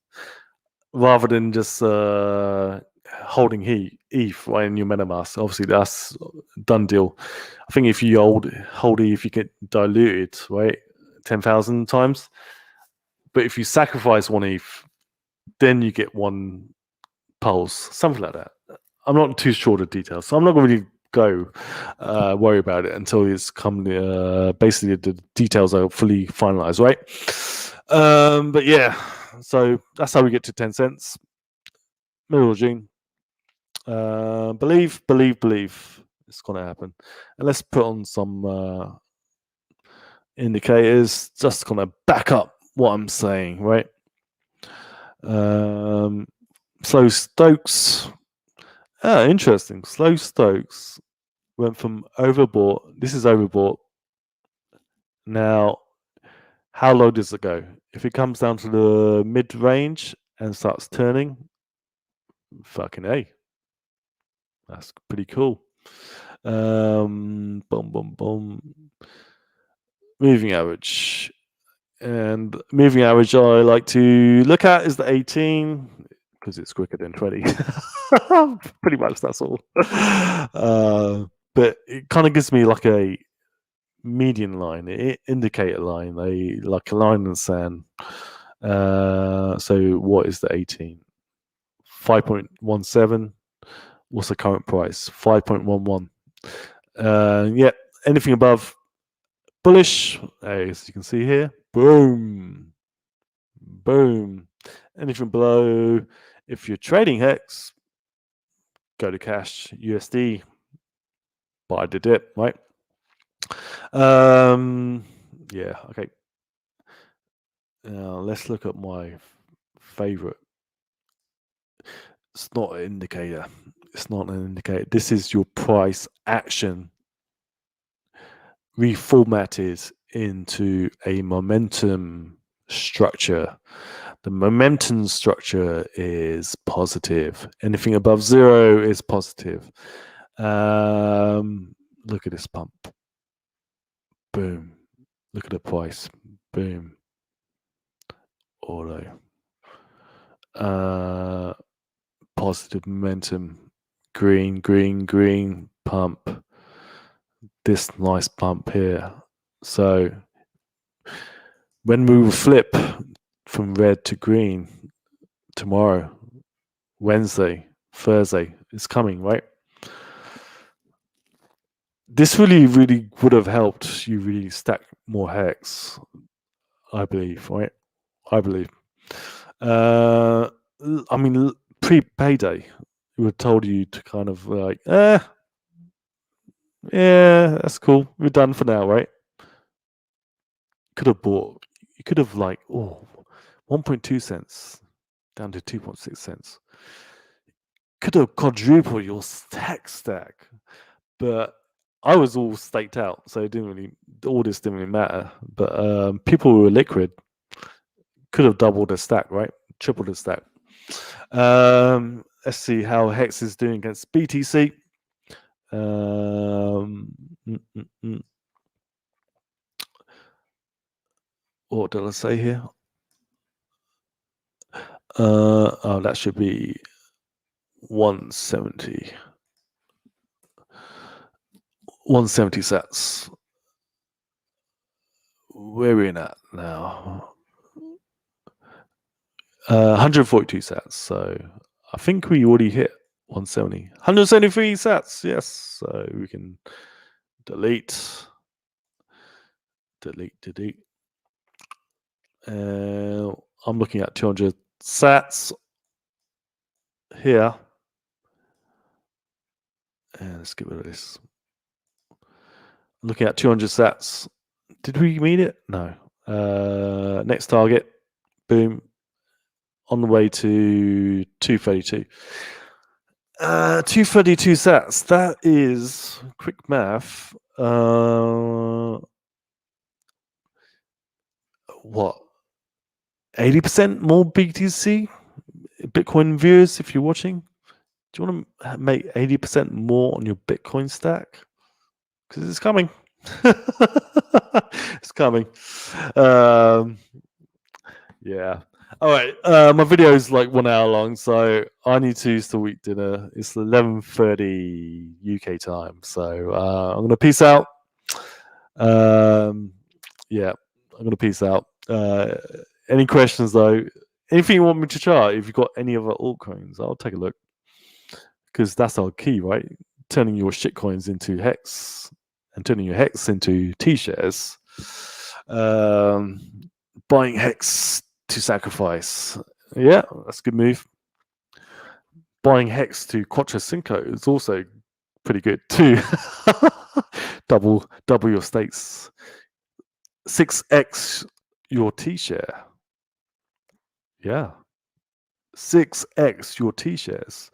rather than just holding ETH right in your MetaMask. Obviously, that's a done deal. I think if you hold ETH, you get diluted, right, 10,000 times. But if you sacrifice 1 ETH, then you get 1 Pulse, something like that. I'm not too sure of the details, so I'm not going to really go worry about it until it's come. Basically, the details are fully finalized, right? But yeah, so that's how we get to 10 cents. Middle of June. Believe it's going to happen. And let's put on some indicators just going to back up what I'm saying, right? Slow Stokes. Interesting. Slow Stokes went from overbought. This is overbought. Now, how low does it go? If it comes down to the mid range and starts turning, fucking A. That's pretty cool. Boom, boom, boom. Moving average. And moving average I like to look at is the 18. because it's quicker than 20. Pretty much that's all. But it kind of gives me like a median line, indicator line, like a line in the sand. So what is the 18? 5.17. What's the current price? 5.11. Yeah, anything above bullish, as you can see here, boom, boom. Anything below, if you're trading hex, go to cash USD, buy the dip, right? Yeah, okay. Now let's look at my favorite. It's not an indicator. It's not an indicator. This is your price action reformatted into a momentum structure. The momentum structure is positive. Anything above 0 is positive. Look at this pump. Boom. Look at the price. Boom. Auto. Positive momentum. Green, green, green pump. This nice pump here. So when we will flip from red to green tomorrow, Wednesday, Thursday, it's coming, right? This really, really would have helped you really stack more hex, I believe, right? I believe. I mean, pre-payday, it would have told you to kind of like, yeah, that's cool. We're done for now, right? Could have bought, you could have like, 1.2 cents down to 2.6 cents. Could have quadrupled your hex stack, but I was all staked out, so it didn't really, all this didn't really matter. But people who were liquid could have doubled the stack, right? Tripled the stack. Let's see how Hex is doing against BTC. What did I say here? Oh, that should be 170. 170 sats. Where are we at now? 142 sats. So I think we already hit 170. 173 sats. Yes. So we can delete. I'm looking at 200 sats here. And let's get rid of this. Looking at 200 sats. Did we meet it? No. Next target. Boom. On the way to 232. 232 sats. That is quick math. What? 80% more BTC? Bitcoin viewers, if you're watching? Do you want to make 80% more on your Bitcoin stack? Because it's coming. It's coming. Yeah. All right. My video is like 1 hour long, so I need to still eat dinner. It's 11:30 UK time, so I'm gonna peace out. Yeah, I'm gonna peace out. Any questions though? Anything you want me to chart? If you've got any other altcoins, I'll take a look, because that's our key, right? Turning your shitcoins into hex and turning your hex into T-shares. Buying hex to sacrifice. Yeah, that's a good move. Buying hex to Quattro Cinco is also pretty good too. double your stakes. 6x your T-share. Yeah. 6x your T-shares.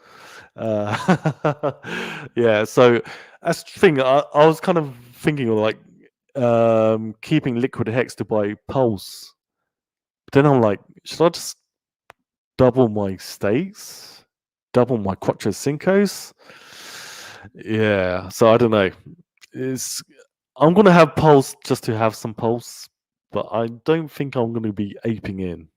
Yeah, so that's the thing. I was kind of thinking of like keeping liquid hex to buy pulse. But then I'm like, should I just double my stakes? Double my Quattro Cincos? Yeah, so I don't know. I'm gonna have pulse just to have some pulse, but I don't think I'm gonna be aping in.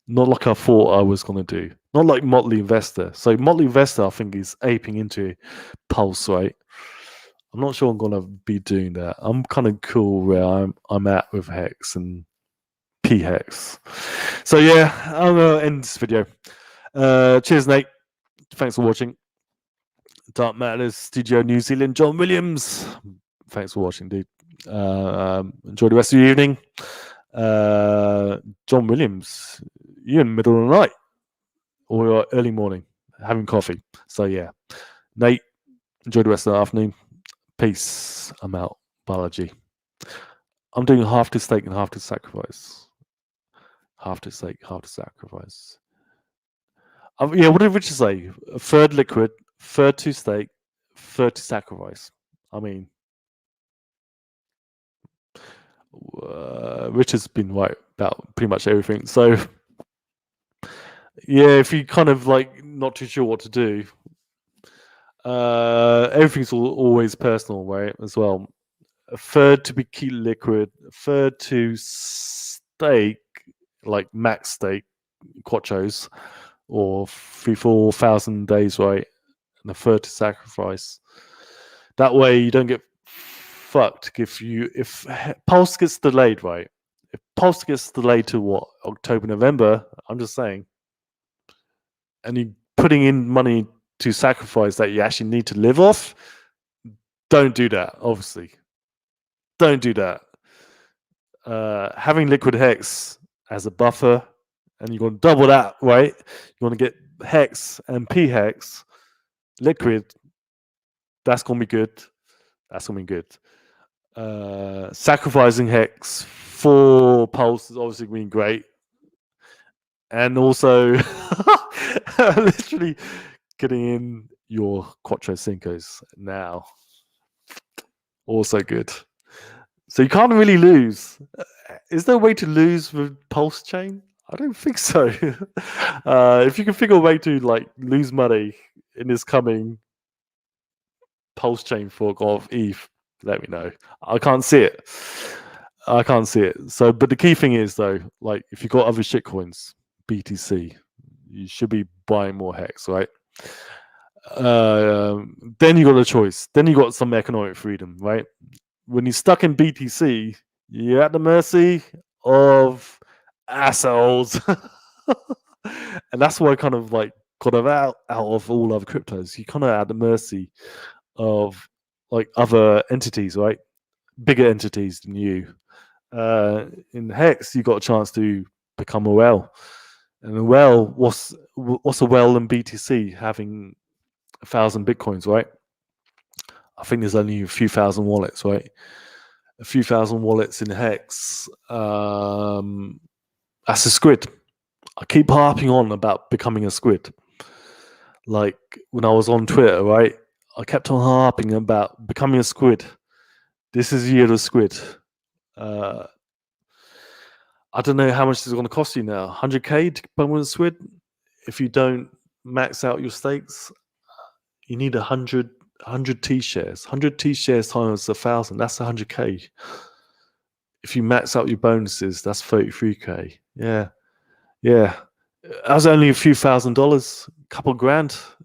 Not like I thought I was gonna do. Not like Motley Investor. So Motley Investor, I think, is aping into Pulse, right? I'm not sure I'm gonna be doing that. I'm kind of cool where I'm at with Hex and P Hex. So yeah, I'm gonna end this video. Cheers, Nate. Thanks for watching. Dark Matters Studio New Zealand, John Williams. Thanks for watching, dude. Enjoy the rest of your evening. John Williams, you're in the middle of the night or early morning having coffee. So yeah, Nate, enjoy the rest of the afternoon. Peace. I'm out. Biology. I'm doing half to steak and half to sacrifice. Half to steak, half to sacrifice. Yeah, what did Richard say? A third liquid, third to steak, third to sacrifice. I mean, Richard's been right about pretty much everything. So, yeah, if you kind of like not too sure what to do, everything's always personal, right? As well. A third to be key liquid, a third to steak, like max steak, quattros, or 3,000-4,000 days, right? And a third to sacrifice. That way you don't get fucked if Pulse gets delayed, right? If Pulse gets delayed to what, October, November, I'm just saying, and you're putting in money to sacrifice that you actually need to live off, don't do that, obviously. Don't do that. Having liquid hex as a buffer, and you're going to double that, right? You want to get hex and p hex liquid. That's going to be good. That's going to be good. Sacrificing hex for pulse is obviously been great, and also literally getting in your quattro cincos now, also good. So you can't really lose. Is there a way to lose with pulse chain? I don't think so. If you can figure a way to like lose money in this coming pulse chain fork of ETH, let me know. I can't see it. I can't see it. So, but the key thing is though, like if you've got other shitcoins, BTC, you should be buying more hex, right? Then you got a choice. Then you got some economic freedom, right? When you're stuck in BTC, you're at the mercy of assholes. And that's why I kind of like got out of all other cryptos. You kind of at the mercy of like other entities, right? Bigger entities than you. In Hex, you got a chance to become a whale. And a whale, what's a whale in BTC having 1,000 bitcoins, right? I think there's only a few thousand wallets, right? A few thousand wallets in Hex. That's a squid. I keep harping on about becoming a squid. Like when I was on Twitter, right? I kept on harping about becoming a squid. This is year of squid. I don't know how much it's going to cost you now. 100k to become a squid. If you don't max out your stakes, you need 100 T shares. 100 T shares times 1,000. That's 100k. If you max out your bonuses, that's 33k. Yeah. That was only a few $1,000, a couple grand. I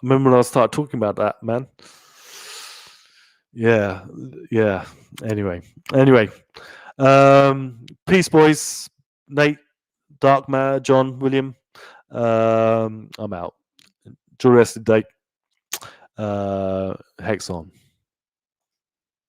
remember when I started talking about that, man. Yeah. Anyway. Peace, boys. Nate, Dark Matter, John, William. I'm out. Enjoy the rest of the day. Hex on.